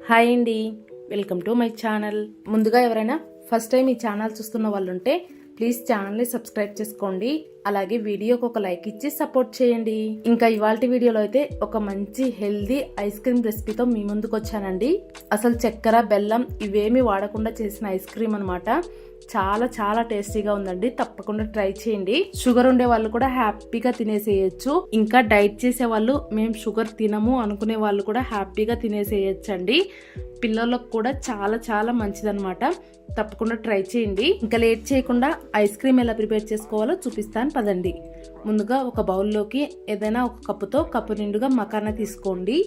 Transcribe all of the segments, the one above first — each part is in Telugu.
హాయ్ అండి, వెల్కమ్ టు మై ఛానల్. ముందుగా ఎవరైనా ఫస్ట్ టైం ఈ ఛానల్ చూస్తున్న వాళ్ళు ఉంటే ప్లీజ్ ఛానల్ని సబ్స్క్రైబ్ చేసుకోండి. అలాగే వీడియోకి ఒక లైక్ ఇచ్చి సపోర్ట్ చేయండి. ఇంకా ఇవాళ వీడియోలో అయితే ఒక మంచి హెల్దీ ఐస్ క్రీమ్ రెసిపీతో మీ ముందుకు వచ్చానండి. అసలు చక్కెర, బెల్లం ఇవేమి వాడకుండా చేసిన ఐస్ క్రీమ్ అనమాట. చాలా చాలా టేస్టీగా ఉందండి. తప్పకుండా ట్రై చేయండి. షుగర్ ఉండే వాళ్ళు కూడా హ్యాపీగా తినేసేయచ్చు. ఇంకా డైట్ చేసే వాళ్ళు మేము షుగర్ తినము అనుకునే వాళ్ళు కూడా హ్యాపీగా తినేసేయచ్చు అండి. పిల్లలకు కూడా చాలా చాలా మంచిదన్నమాట. తప్పకుండా ట్రై చేయండి. ఇంకా లేట్ చేయకుండా ఐస్ క్రీమ్ ఎలా ప్రిపేర్ చేసుకోవాలో చూపిస్తాను పదండి. ముందుగా ఒక బౌల్లోకి ఏదైనా ఒక కప్పు నిండుగా మకానా తీసుకోండి.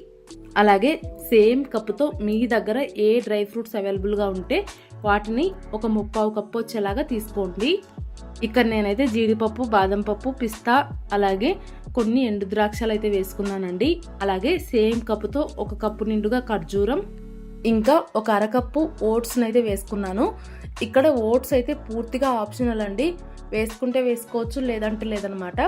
అలాగే సేమ్ కప్పుతో మీ దగ్గర ఏ డ్రై ఫ్రూట్స్ అవైలబుల్గా ఉంటే వాటిని ఒక 3/4 కప్పు వచ్చేలాగా తీసుకోండి. ఇక్కడ నేనైతే జీడిపప్పు, బాదం పప్పు, పిస్తా అలాగే కొన్ని ఎండు ద్రాక్షలు అయితే వేసుకున్నానండి. అలాగే సేమ్ కప్పుతో ఒక కప్పు నిండుగా ఖర్జూరం, ఇంకా ఒక అరకప్పు ఓట్స్ని అయితే వేసుకున్నాను. ఇక్కడ ఓట్స్ అయితే పూర్తిగా ఆప్షనల్ అండి. వేసుకుంటే వేసుకోవచ్చు, లేదంటే లేదనమాట.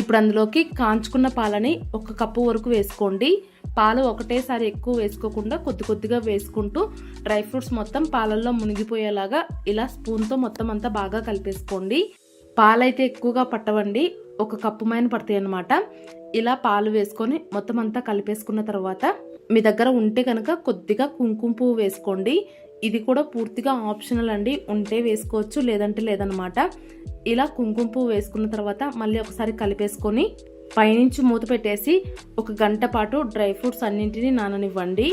ఇప్పుడు అందులోకి కాంచుకున్న పాలని ఒక కప్పు వరకు వేసుకోండి. పాలు ఒకటేసారి ఎక్కువ వేసుకోకుండా కొద్ది కొద్దిగా వేసుకుంటూ డ్రై ఫ్రూట్స్ మొత్తం పాలల్లో మునిగిపోయేలాగా ఇలా స్పూన్తో మొత్తం అంతా బాగా కలిపేసుకోండి. పాలైతే ఎక్కువగా పట్టవండి, ఒక కప్పు మైన పడతాయి అన్నమాట. ఇలా పాలు వేసుకొని మొత్తం అంతా కలిపేసుకున్న తర్వాత మీ దగ్గర ఉంటే కనుక కొద్దిగా కుంకుమ పువ్వు వేసుకోండి. ఇది కూడా పూర్తిగా ఆప్షనల్ అండి. ఉంటే వేసుకోవచ్చు, లేదంటే లేదనమాట. ఇలా కుంకుమ పువ్వు వేసుకున్న తర్వాత మళ్ళీ ఒకసారి కలిపేసుకొని పైనుంచి మూత పెట్టేసి ఒక గంట పాటు డ్రై ఫ్రూట్స్ అన్నింటినీ నాననివ్వండి.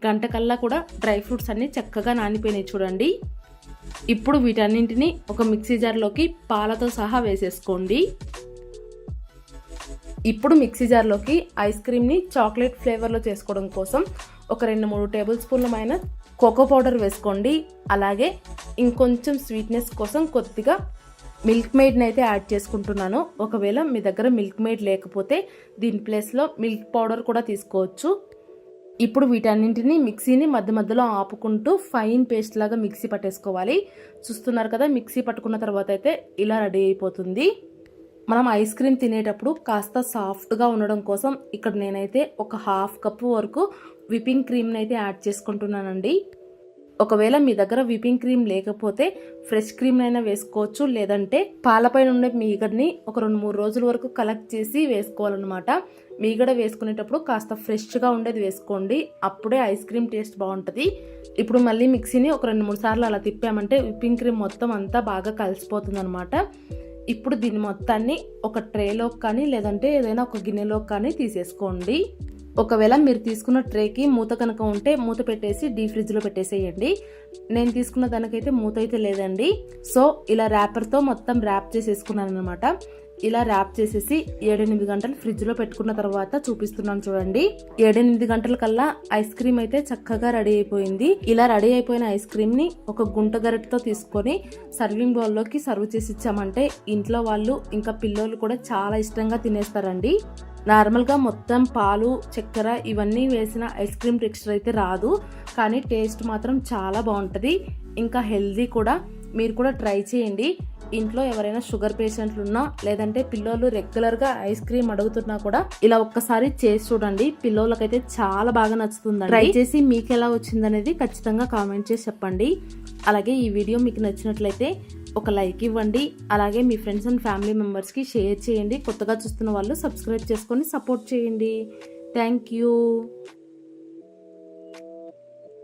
గంట కల్లా కూడా డ్రై ఫ్రూట్స్ అన్నీ చక్కగా నానిపోయినాయి చూడండి. ఇప్పుడు వీటన్నింటినీ ఒక మిక్సీ జార్లోకి పాలతో సహా వేసేసుకోండి. ఇప్పుడు మిక్సీ జార్లోకి ఐస్ క్రీమ్ని చాక్లెట్ ఫ్లేవర్లో చేసుకోవడం కోసం ఒక 2-3 టేబుల్ స్పూన్లమైన కోకో పౌడర్ వేసుకోండి. అలాగే ఇంకొంచెం స్వీట్నెస్ కోసం కొద్దిగా మిల్క్ మేడ్ని అయితే యాడ్ చేసుకుంటున్నాను. ఒకవేళ మీ దగ్గర మిల్క్ మేడ్ లేకపోతే దీని ప్లేస్లో మిల్క్ పౌడర్ కూడా తీసుకోవచ్చు. ఇప్పుడు వీటన్నింటినీ మిక్సీని మధ్య మధ్యలో ఆపుకుంటూ ఫైన్ పేస్ట్ లాగా మిక్సీ పట్టేసుకోవాలి. చూస్తున్నారు కదా, మిక్సీ పట్టుకున్న తర్వాత అయితే ఇలా రెడీ అయిపోతుంది. మనం ఐస్ క్రీమ్ తినేటప్పుడు కాస్త సాఫ్ట్గా ఉండడం కోసం ఇక్కడ నేనైతే ఒక 1/2 కప్పు వరకు విపింగ్ క్రీమ్ని అయితే యాడ్ చేసుకుంటున్నానండి. ఒకవేళ మీ దగ్గర విపింగ్ క్రీమ్ లేకపోతే ఫ్రెష్ క్రీమ్ అయినా వేసుకోవచ్చు, లేదంటే పాలపైన ఉండే మీగడని ఒక 2-3 రోజుల వరకు కలెక్ట్ చేసి వేసుకోవాలన్నమాట. మీగడ వేసుకునేటప్పుడు కాస్త ఫ్రెష్గా ఉండేది వేసుకోండి, అప్పుడే ఐస్ క్రీమ్ టేస్ట్ బాగుంటుంది. ఇప్పుడు మళ్ళీ మిక్సీని ఒక 2-3 సార్లు అలా తిప్పామంటే విపింగ్ క్రీమ్ మొత్తం అంతా బాగా కలిసిపోతుంది అనమాట. ఇప్పుడు దీని మొత్తాన్ని ఒక ట్రేలోకి కానీ లేదంటే ఏదైనా ఒక గిన్నెలోకి కానీ తీసేసుకోండి. ఒకవేళ మీరు తీసుకున్న ట్రేకి మూత కనుక ఉంటే మూత పెట్టేసి డీప్ ఫ్రిడ్జ్లో పెట్టేసేయండి. నేను తీసుకున్న దానికైతే మూత అయితే లేదండి. సో ఇలా ర్యాపర్తో మొత్తం ర్యాప్ చేసేసుకున్నాను అనమాట. ఇలా ర్యాప్ చేసేసి 7-8 గంటలు ఫ్రిడ్జ్లో పెట్టుకున్న తర్వాత చూపిస్తున్నాను చూడండి. 7-8 గంటల కల్లా ఐస్ క్రీమ్ అయితే చక్కగా రెడీ అయిపోయింది. ఇలా రెడీ అయిపోయిన ఐస్ క్రీమ్ని ఒక గుంట గరిటెతో తీసుకొని సర్వింగ్ బౌల్లోకి సర్వ్ చేసి ఇచ్చామంటే ఇంట్లో వాళ్ళు ఇంకా పిల్లలు కూడా చాలా ఇష్టంగా తినేస్తారండి. నార్మల్గా మొత్తం పాలు, చక్కెర ఇవన్నీ వేసిన ఐస్ క్రీమ్ టెక్స్చర్ అయితే రాదు, కానీ టేస్ట్ మాత్రం చాలా బాగుంటుంది. ఇంకా హెల్దీ కూడా. మీరు కూడా ట్రై చేయండి. ఇంట్లో ఎవరైనా షుగర్ పేషెంట్లు ఉన్నా లేదంటే పిల్లలు రెగ్యులర్గా ఐస్ క్రీమ్ అడుగుతున్నా కూడా ఇలా ఒక్కసారి చేసి చూడండి. పిల్లలకైతే చాలా బాగా నచ్చుతుందండి. ట్రై చేసి మీకు ఎలా వచ్చిందనేది ఖచ్చితంగా కామెంట్ చేసి చెప్పండి. అలాగే ఈ వీడియో మీకు నచ్చినట్లయితే ఒక లైక్ ఇవ్వండి. అలాగే మీ ఫ్రెండ్స్ అండ్ ఫ్యామిలీ మెంబర్స్కి షేర్ చేయండి. కొత్తగా చూస్తున్న వాళ్ళు సబ్స్క్రైబ్ చేసుకొని సపోర్ట్ చేయండి. Thank you.